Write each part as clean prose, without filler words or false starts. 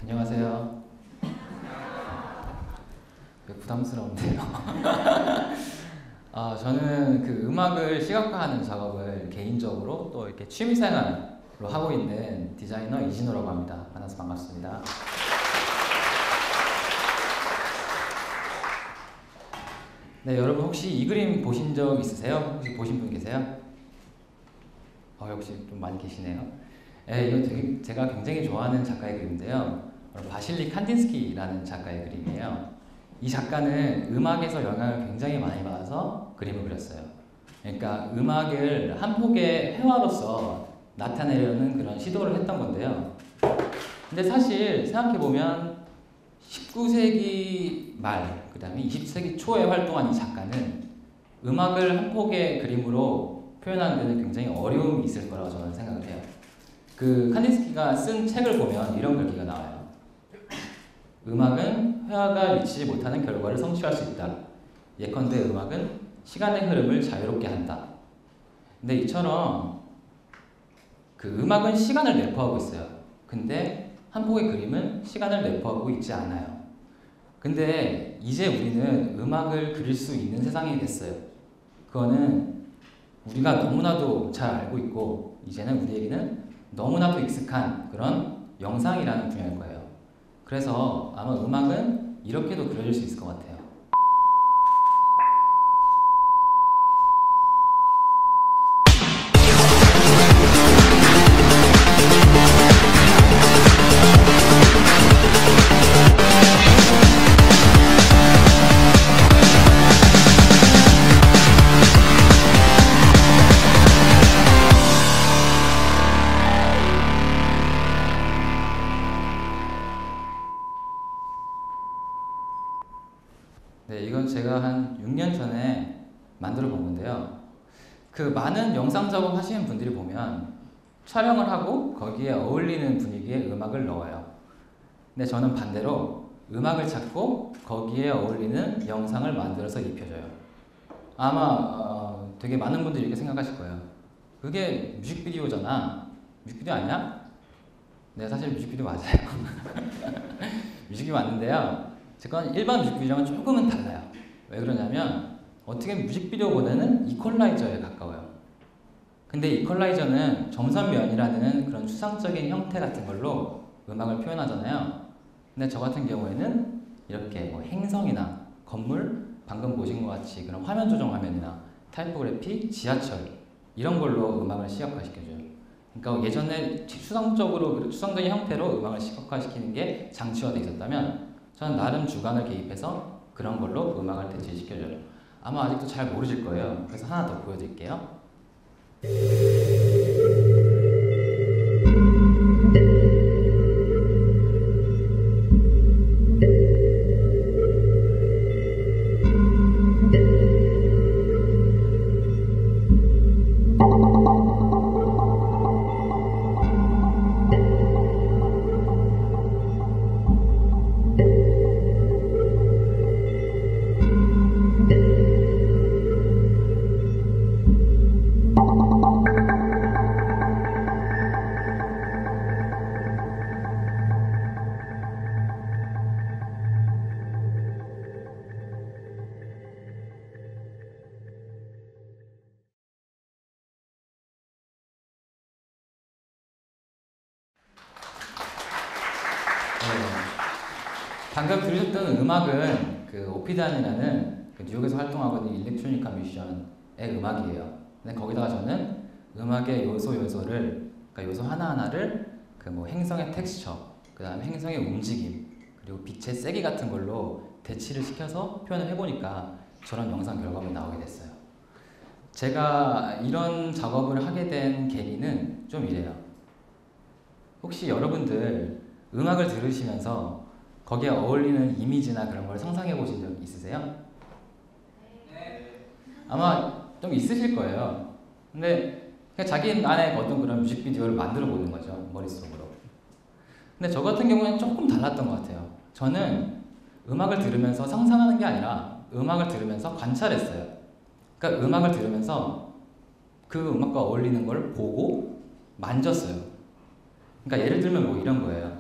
안녕하세요. 부담스러운데요. 저는 그 음악을 시각화하는 작업을 개인적으로 또 이렇게 취미생활로 하고 있는 디자이너 이진호라고 합니다. 만나서 반갑습니다. 네, 여러분 혹시 이 그림 보신 적 있으세요? 혹시 보신 분 계세요? 역시 좀 많이 계시네요. 네, 이거 제가 굉장히 좋아하는 작가의 그림인데요. 바실리 칸딘스키라는 작가의 그림이에요. 이 작가는 음악에서 영향을 굉장히 많이 받아서 그림을 그렸어요. 그러니까 음악을 한 폭의 회화로서 나타내려는 그런 시도를 했던 건데요. 근데 사실 생각해보면 19세기 말, 그 다음에 20세기 초에 활동한 이 작가는 음악을 한 폭의 그림으로 표현하는 데는 굉장히 어려움이 있을 거라고 저는 생각을 해요. 그 칸딘스키가 쓴 책을 보면 이런 글귀가 나와요. 음악은 회화가 미치지 못하는 결과를 성취할 수 있다. 예컨대 음악은 시간의 흐름을 자유롭게 한다. 근데 이처럼 그 음악은 시간을 내포하고 있어요. 근데 한 폭의 그림은 시간을 내포하고 있지 않아요. 근데 이제 우리는 음악을 그릴 수 있는 세상이 됐어요. 그거는 우리가 너무나도 잘 알고 있고 이제는 우리에게는 너무나도 익숙한 그런 영상이라는 분야일 거예요. 그래서 아마 음악은 이렇게도 그려질 수 있을 것 같아요. 네, 이건 제가 한 6년 전에 만들어 본 건데요. 그 많은 영상 작업 하시는 분들이 보면 촬영을 하고 거기에 어울리는 분위기의 음악을 넣어요. 근데 저는 반대로 음악을 찾고 거기에 어울리는 영상을 만들어서 입혀줘요. 아마 되게 많은 분들이 이렇게 생각하실 거예요. 그게 뮤직비디오잖아. 뮤직비디오 아니야? 네, 사실 뮤직비디오 맞아요. 뮤직비디오 맞는데요. 제건 일반 뮤직비디오랑은 조금은 달라요. 왜 그러냐면 어떻게 뮤직비디오보다는 이퀄라이저에 가까워요. 근데 이퀄라이저는 점선면이라는 그런 추상적인 형태 같은 걸로 음악을 표현하잖아요. 근데 저 같은 경우에는 이렇게 뭐 행성이나 건물, 방금 보신 것 같이 그런 화면 조정 화면이나 타이포그래피, 지하철 이런 걸로 음악을 시각화시켜줘요. 그러니까 예전에 추상적인 형태로 음악을 시각화시키는 게 장치화되어 있었다면 저는 나름 주관을 개입해서 그런 걸로 음악을 대체시켜줘요. 아마 아직도 잘 모르실 거예요. 그래서 하나 더 보여드릴게요. 방금 들으셨던 음악은 그 오피단이라는 그 뉴욕에서 활동하고 있는 일렉트로니카 뮤지션의 음악이에요. 근데 거기다가 저는 음악의 요소를, 그러니까 요소 하나하나를 그 뭐 행성의 텍스처, 그 다음에 행성의 움직임, 그리고 빛의 세기 같은 걸로 대치를 시켜서 표현을 해보니까 저런 영상 결과물이 나오게 됐어요. 제가 이런 작업을 하게 된 계기는 좀 이래요. 혹시 여러분들 음악을 들으시면서 거기에 어울리는 이미지나 그런 걸 상상해 보신 적 있으세요? 네. 아마 좀 있으실 거예요. 근데 그냥 자기 안에 어떤 그런 뮤직비디오를 만들어 보는 거죠, 머릿속으로. 근데 저 같은 경우에는 조금 달랐던 것 같아요. 저는 음악을 들으면서 상상하는 게 아니라 음악을 들으면서 관찰했어요. 그러니까 음악을 들으면서 그 음악과 어울리는 걸 보고 만졌어요. 그러니까 예를 들면 뭐 이런 거예요.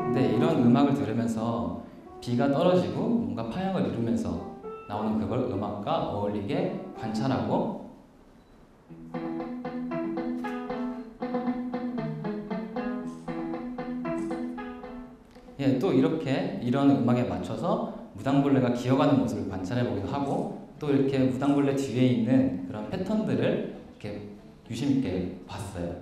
근데 이런 음악을 들으면서 비가 떨어지고 뭔가 파형을 이루면서 나오는 그걸 음악과 어울리게 관찰하고, 예, 또 이렇게 이런 음악에 맞춰서 무당벌레가 기어가는 모습을 관찰해 보기도 하고, 또 이렇게 무당벌레 뒤에 있는 그런 패턴들을 이렇게 유심 있게 봤어요.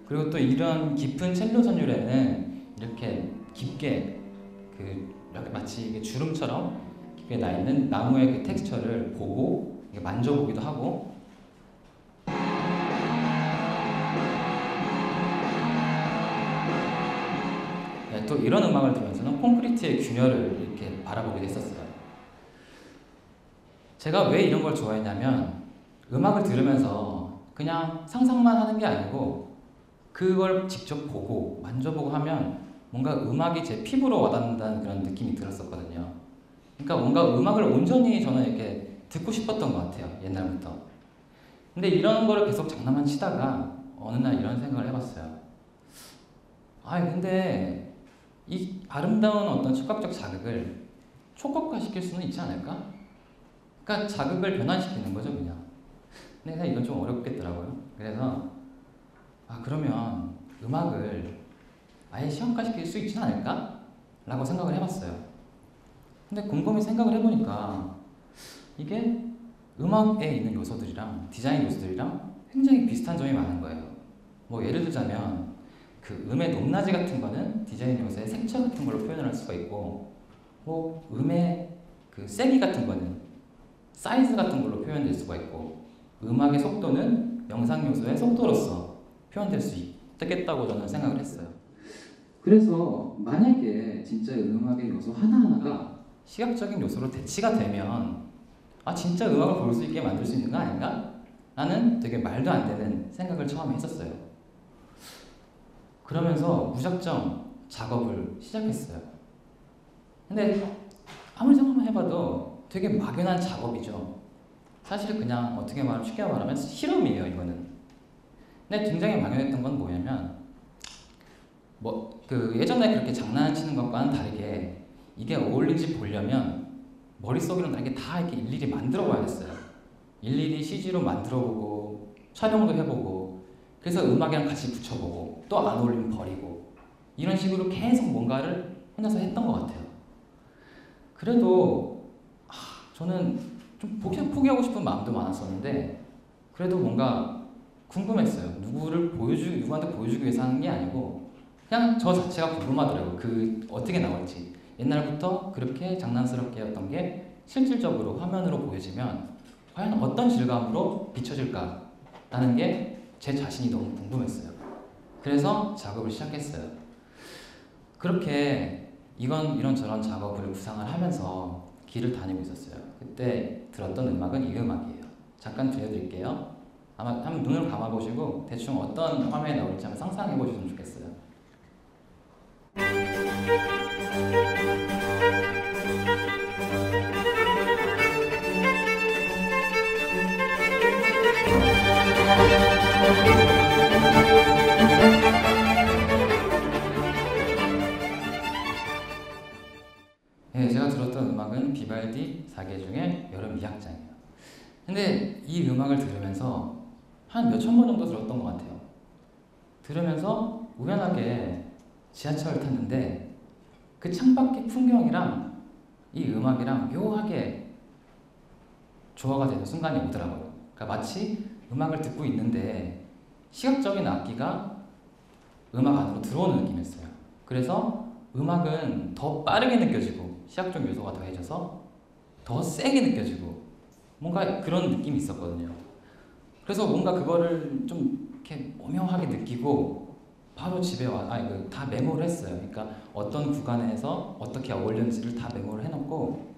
그리고 또 이런 깊은 첼로 전율에는 이렇게 깊게 이렇게 마치 이게 주름처럼 깊게 나 있는 나무의 그 텍스처를 보고 만져보기도 하고, 네, 또 이런 음악을 들으면서는 콘크리트의 균열을 이렇게 바라보기도 했었어요. 제가 왜 이런 걸 좋아했냐면 음악을 들으면서 그냥 상상만 하는 게 아니고 그걸 직접 보고 만져보고 하면 뭔가 음악이 제 피부로 와닿는다는 그런 느낌이 들었었거든요. 그러니까 뭔가 음악을 온전히 저는 이렇게 듣고 싶었던 것 같아요, 옛날부터. 근데 이런 거를 계속 장난만 치다가 어느 날 이런 생각을 해봤어요. 근데 이 아름다운 어떤 청각적 자극을 촉각화시킬 수는 있지 않을까? 그러니까 자극을 변환시키는 거죠, 그냥. 근데 이건 좀 어렵겠더라고요. 그래서 그러면 음악을 아예 시험화시킬 수 있지 않을까? 라고 생각을 해봤어요. 근데 곰곰이 생각을 해보니까 이게 음악에 있는 요소들이랑 디자인 요소들이랑 굉장히 비슷한 점이 많은 거예요. 뭐 예를 들자면 그 음의 높낮이 같은 거는 디자인 요소의 색채 같은 걸로 표현을 할 수가 있고, 뭐 음의 그 세기 같은 거는 사이즈 같은 걸로 표현될 수가 있고, 음악의 속도는 영상 요소의 속도로서 표현될 수 있겠다고 저는 생각을 했어요. 그래서 만약에 진짜 음악의 요소 하나하나가 시각적인 요소로 대치가 되면 진짜 음악을 볼 수 있게 만들 수 있는 거 아닌가? 라는 되게 말도 안 되는 생각을 처음에 했었어요. 그러면서 무작정 작업을 시작했어요. 근데 아무리 생각만 해봐도 되게 막연한 작업이죠. 사실 그냥 어떻게 말하면 쉽게 말하면 실험이에요, 이거는. 근데 굉장히 막연했던 건 뭐냐면 예전에 그렇게 장난치는 것과는 다르게 이게 어울린지 보려면 머릿속으로 이렇게 다 이렇게 일일이 만들어 봐야 됐어요. 일일이 CG로 만들어보고 촬영도 해보고, 그래서 음악이랑 같이 붙여보고 또 안 어울리면 버리고, 이런 식으로 계속 뭔가를 혼자서 했던 것 같아요. 그래도 저는 좀 포기하고 싶은 마음도 많았었는데 그래도 뭔가 궁금했어요. 누구한테 보여주기 위해서 하는 게 아니고 그냥 저 자체가 궁금하더라고요. 어떻게 나올지. 옛날부터 그렇게 장난스럽게 했던 게 실질적으로 화면으로 보여지면 과연 어떤 질감으로 비춰질까라는 게 제 자신이 너무 궁금했어요. 그래서 작업을 시작했어요. 그렇게 이런저런 작업을 구상을 하면서 길을 다니고 있었어요. 그때 들었던 음악은 이 음악이에요. 잠깐 들려드릴게요. 아마 한번 눈을 감아보시고 대충 어떤 화면에 나올지 한번 상상해 보셨으면 좋겠어요. 네, 제가 들었던 음악은 비발디 4개 중에 여름 2악장이에요. 근데 이 음악을 들으면서 한 몇천 번 정도 들었던 것 같아요. 들으면서 우연하게 지하철을 탔는데 그 창밖의 풍경이랑 이 음악이랑 묘하게 조화가 되는 순간이 오더라고요. 그러니까 마치 음악을 듣고 있는데 시각적인 악기가 음악 안으로 들어오는 느낌이었어요. 그래서 음악은 더 빠르게 느껴지고 시각적 요소가 더해져서 더 세게 느껴지고 뭔가 그런 느낌이 있었거든요. 그래서 뭔가 그거를 좀 이렇게 오묘하게 느끼고 바로 집에 다 메모를 했어요. 그러니까 어떤 구간에서 어떻게 어울리는지를 다 메모를 해놓고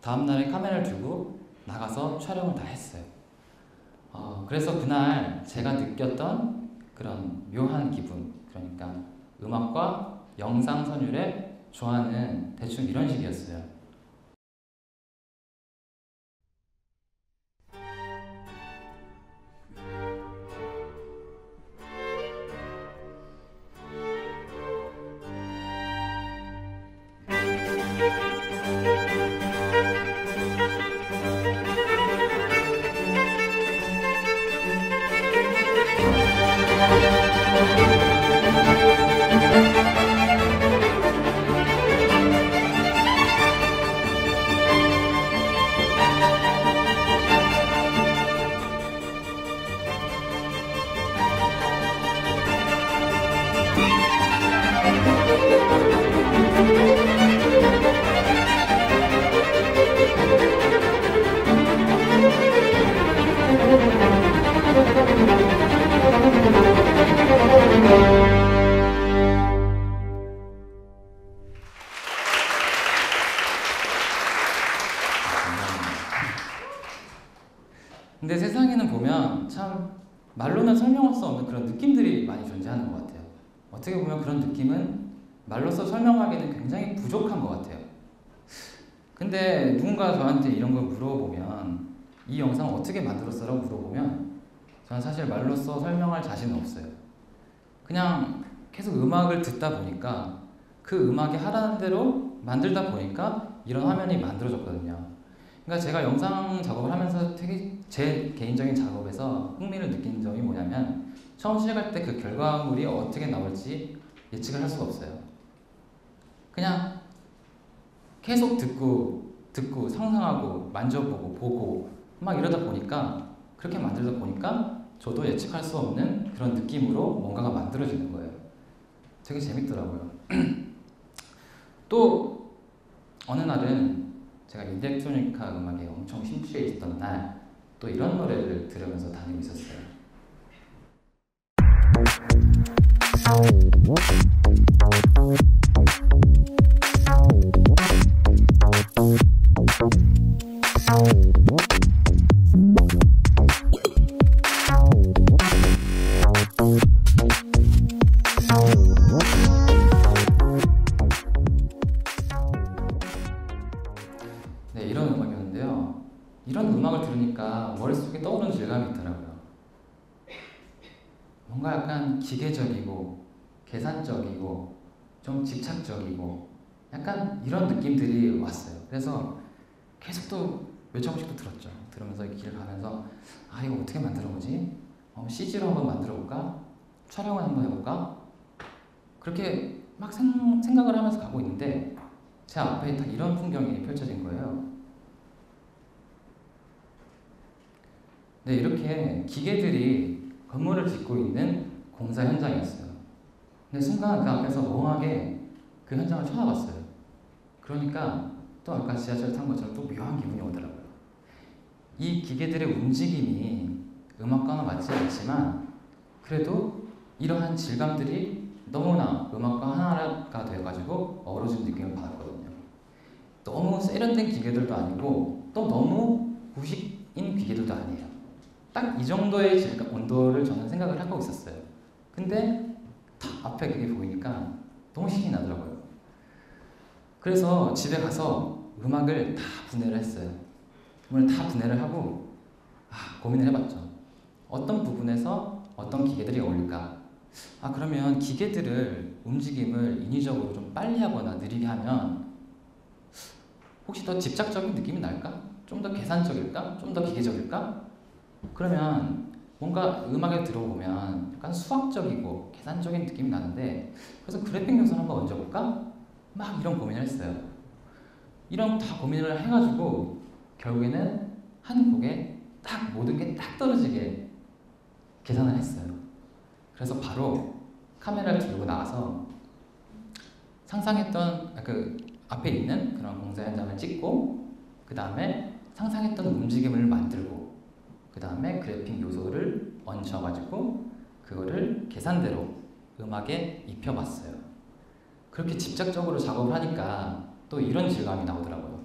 다음날에 카메라를 들고 나가서 촬영을 다 했어요. 그래서 그날 제가 느꼈던 그런 묘한 기분, 그러니까 음악과 영상 선율의 조화는 대충 이런 식이었어요. 근데 세상에는 보면 참 말로는 설명할 수 없는 그런 느낌들이 많이 존재하는 것 같아요. 어떻게 보면 그런 느낌은 말로써 설명하기는 굉장히 부족한 것 같아요. 근데 누군가 저한테 이런 걸 물어보면, 이 영상 어떻게 만들었어? 라고 물어보면 저는 사실 말로써 설명할 자신은 없어요. 그냥 계속 음악을 듣다 보니까 그 음악이 하라는 대로 만들다 보니까 이런 화면이 만들어졌거든요. 그러니까 제가 영상 작업을 하면서 되게 제 개인적인 작업에서 흥미를 느낀 점이 뭐냐면, 처음 시작할 때 그 결과물이 어떻게 나올지 예측을 할 수가 없어요. 그냥 계속 듣고 상상하고 만져보고 보고 막 이러다 보니까, 그렇게 만들다 보니까 저도 예측할 수 없는 그런 느낌으로 뭔가가 만들어지는 거예요. 되게 재밌더라고요. 또 어느 날은 제가 일렉트로니카 음악에 엄청 심취해 있던 날, 또 이런 노래를 들으면서 다니고 있었어요. 네, 이런 음악이었는데요. 이런 음악을 들으니까 머릿속에 떠오르는 질감이 있더라고요. 뭔가 약간 기계적이고 계산적이고 좀 집착적이고 약간 이런 느낌들이 왔어요. 그래서 계속 또 몇 장씩도 들었죠. 들으면서 길 가면서 이거 어떻게 만들어 보지? CG로 한번 만들어 볼까? 촬영을 한번 해볼까? 그렇게 막 생각을 하면서 가고 있는데 제 앞에 딱 이런 풍경이 펼쳐진 거예요. 네, 이렇게 기계들이 건물을 짓고 있는 공사 현장이었어요. 근데 순간 그 앞에서 멍하게 그 현장을 쳐다봤어요. 그러니까 또 아까 지하철 탄 것처럼 또 묘한 기분이 오더라고요. 이 기계들의 움직임이 음악과는 맞지 않지만 그래도 이러한 질감들이 너무나 음악과 하나가 되어가지고 어우러진 느낌을 받았거든요. 너무 세련된 기계들도 아니고 또 너무 구식인 기계들도 아니에요. 딱 이 정도의 질감, 온도를 저는 생각을 하고 있었어요. 근데 딱 앞에 그게 보이니까 너무 신이 나더라고요. 그래서 집에 가서 음악을 다 분해를 했어요. 음을 다 분해를 하고 고민을 해봤죠. 어떤 부분에서 어떤 기계들이 어울릴까? 그러면 기계들을 움직임을 인위적으로 좀 빨리 하거나 느리게 하면 혹시 더 집착적인 느낌이 날까? 좀 더 계산적일까? 좀 더 기계적일까? 그러면 뭔가 음악에 들어보면 약간 수학적이고 계산적인 느낌이 나는데, 그래서 그래픽 요소를 한번 얹어볼까? 막 이런 고민을 했어요. 이런 다 고민을 해가지고 결국에는 한 곡에 딱 모든 게 딱 떨어지게 계산을 했어요. 그래서 바로 카메라를 들고 나와서 상상했던 그 앞에 있는 그런 공사 현장을 찍고, 그 다음에 상상했던 움직임을 만들고, 그 다음에 그래픽 요소를 얹혀가지고 그거를 계산대로 음악에 입혀봤어요. 그렇게 집착적으로 작업을 하니까 또 이런 질감이 나오더라고요.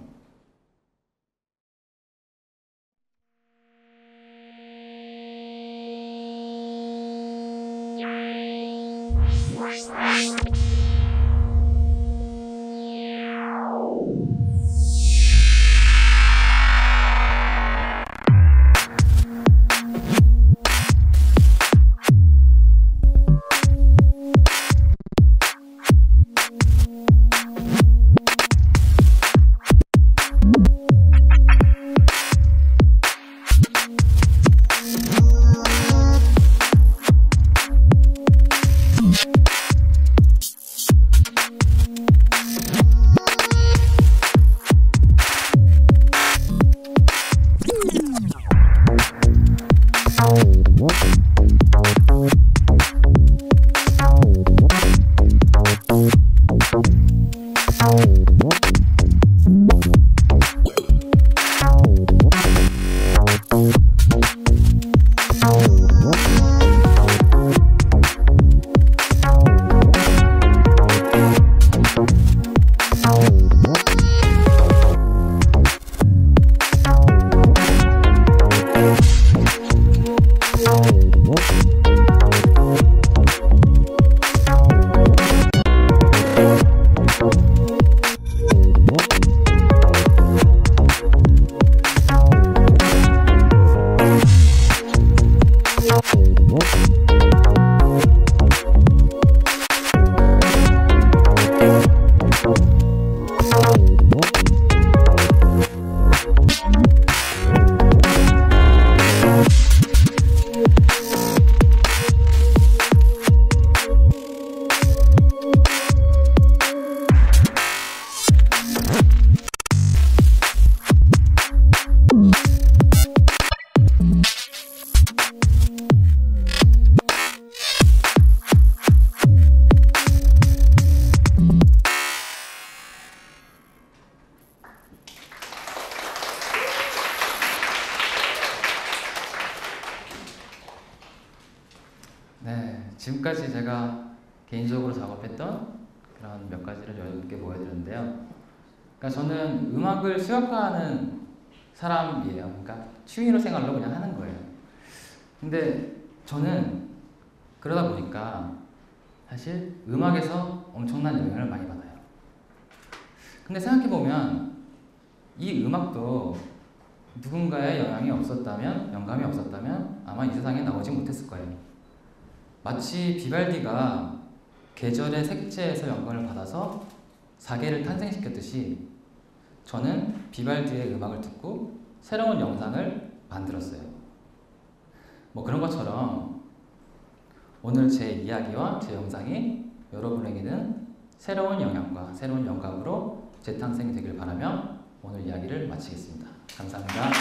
네, 지금까지 제가 개인적으로 작업했던 그런 몇 가지를 여러분께 보여드렸는데요. 그러니까 저는 음악을 수학화하는 사람이에요. 그러니까 취미로 생활로 그냥 하는 거예요. 근데 저는 그러다 보니까 사실 음악에서 엄청난 영향을 많이 받아요. 근데 생각해보면 이 음악도 누군가의 영향이 없었다면, 영감이 없었다면 아마 이 세상에 나오지 못했을 거예요. 마치 비발디가 계절의 색채에서 영감을 받아서 사계를 탄생시켰듯이 저는 비발디의 음악을 듣고 새로운 영상을 만들었어요. 뭐 그런 것처럼 오늘 제 이야기와 제 영상이 여러분에게는 새로운 영향과 새로운 영감으로 재탄생이 되길 바라며 오늘 이야기를 마치겠습니다. 감사합니다.